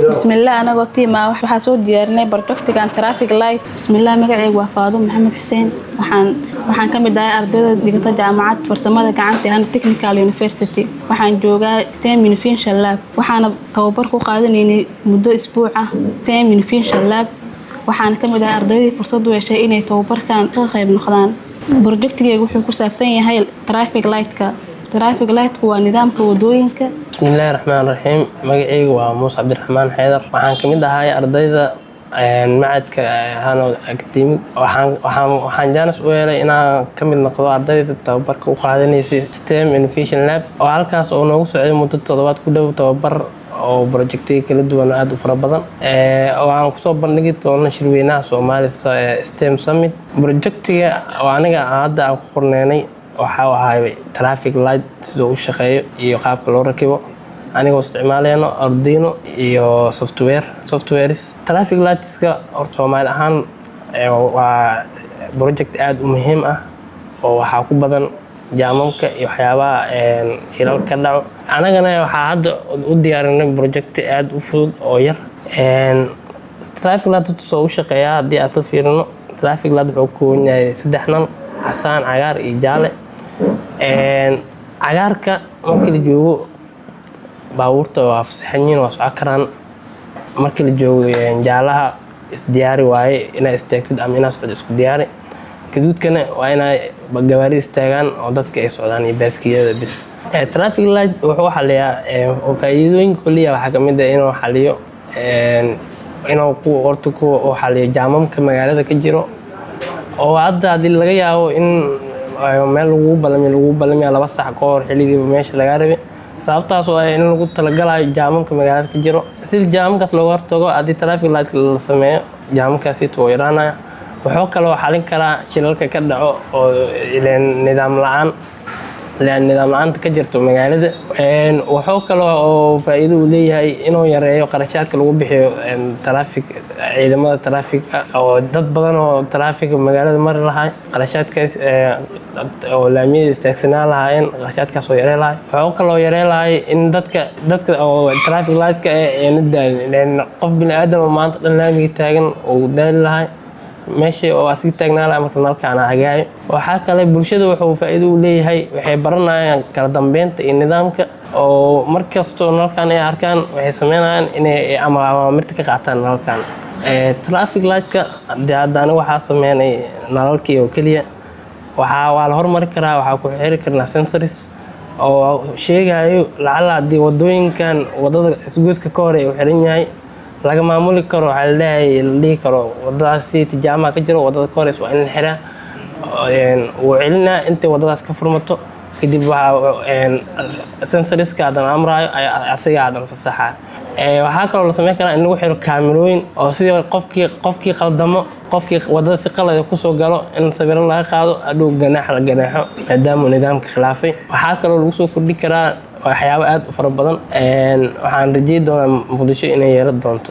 بسم الله أنا قلتي ما وحاسود ديارنا برجكت كان ترافيك لايت بسم الله مقعي وفاضل محمد حسين waxaan ka mid ahay ardayda dhigata jaamacad farsamada gacanta ee Technical University waxaan joogaa STEM Innovation Lab waxaana tababar ku qaadanaynay muddo isbuuc ah STEM Innovation Lab waxaan ka mid ahay ardayda fursad u yeeshay inay tababarkan ka qayb noqdaan projectigeegu wuxuu ku saabsan yahay traffic light waa nidaamka wadooyinka bismillahir rahmanir rahiim magacaygu waa Muuse Cabdiraxmaan Xeedar waxaan ka mid ahay ardayda macadka Hanood Academic waxaan jaanis u helay inaan ka mid noqdo ardayda tababarka u qaadanaysay STEM Innovation Lab oo halkaas oo noogu socday muddo toddobaad ku dhow tababar oo projectiga kala duwan aad u fara badan oo aan ku soo bandhigi doono shirweynaha Soomaaliya STEM Summit projectiga oo aniga hadda aan ku qorneynay waxa ahay traffic light sidoo uu shaqeeyo iyo qaabka loo rakibo anigoo isticmaalayno Arduino iyo softwares traffic lightska Soomaali ahaan waa project aad u muhiim ah oo waxa ku badan jaamamka iyo waxyaabaha shilal ka dhaco anagana waxa hadda u diyaarinay project aad u fudud oo yar traffic light soo u shaqeeyaa hadii aad la fiirino traffic light wuxuu ku yahay saddex nal casaan cagaar iyo jaale cagaarka markii la joogo baabuurta waa fasaxan waa soo karaan markii la joogo jaalaha isdiyaari waaye inay istaagtid ama inaad socod isku diyaari gaduudkana waa inay gawaari istaagaan oo dadka ay socdaan iyo baaskiyada bis traffic light wuxuu xaliyaa faa'iidooyinka kaliya waxa kamid ah inuu xaliyo inuu ku xaliyo jaamamka magaalada ka jiro oo hadda hadii laga yaabo in meel lagu balamiyo 2 saac ka hor xilliga meesha laga rabay sababtaas oo ay in lagu talagalayo jaamamka magaalada ka jiro si jaamamkaas looga hortago hadii traffic light la sameeyo jaamamkaasi tuu yaraanaya wuxuu kale oo xalin karaa shilalka ka dhaco oo nidaam la'aan ka jirto magaalada wuxuu kale oo faa'iido u leeyahay inuu yareeyo qarashaadka lagu bixiyo ciidamada traffic oo dad badan oo traffic magaalada mari lahay qarashaadkaas oo laamiyada istaagsanaa lahaayeen qarashaadkaas oo yareeyo wuxuu kale oo yareeyo in dadka oo traffic light ka qof bini aadam maanta dhan laamiga taagan oo daali lahay meesha oo asig taagnaa marka nalkaan hagaayo waxa kale bulshada wuxuu faa'iido u leeyahay waxay baranayaan kala dambeynta iyo nidaamka oo markasta nalkaan ay arkaan waxay sameynayaan inay ama mirta ka qaataan nalkaan traffic light-ka hadda waxa sameynay nalalkii oo kaliya waa la hormari karaa waxa ku xiri karnaa sensors oo sheegayo lacala hadii wadooyinkan wadada isgoyska ka hor u xiran yahay laga maamuli karo waxa la leeyahay karo wadadaasi tijaamaha ka jiro wadada koreys waa in la xiraa oo celina inta wadadaas ka furmato kadib waxa sensorska adan amrayo asiga adan fasaxa waxa kale oo la sameyn karaa in lagu xiro kaamirooyin oo sidoo qofkii qaldamo qofkii wadada si qalad ku soo galo in sawirro laga qaado adoo ganaaxo maadaama nidaamka khilaafay waxa kale oo lagu soo kordhi karaa waxyaabo aad u fara badan waxaan rajeeyo doonaa Muqdisho inay yeelo doonto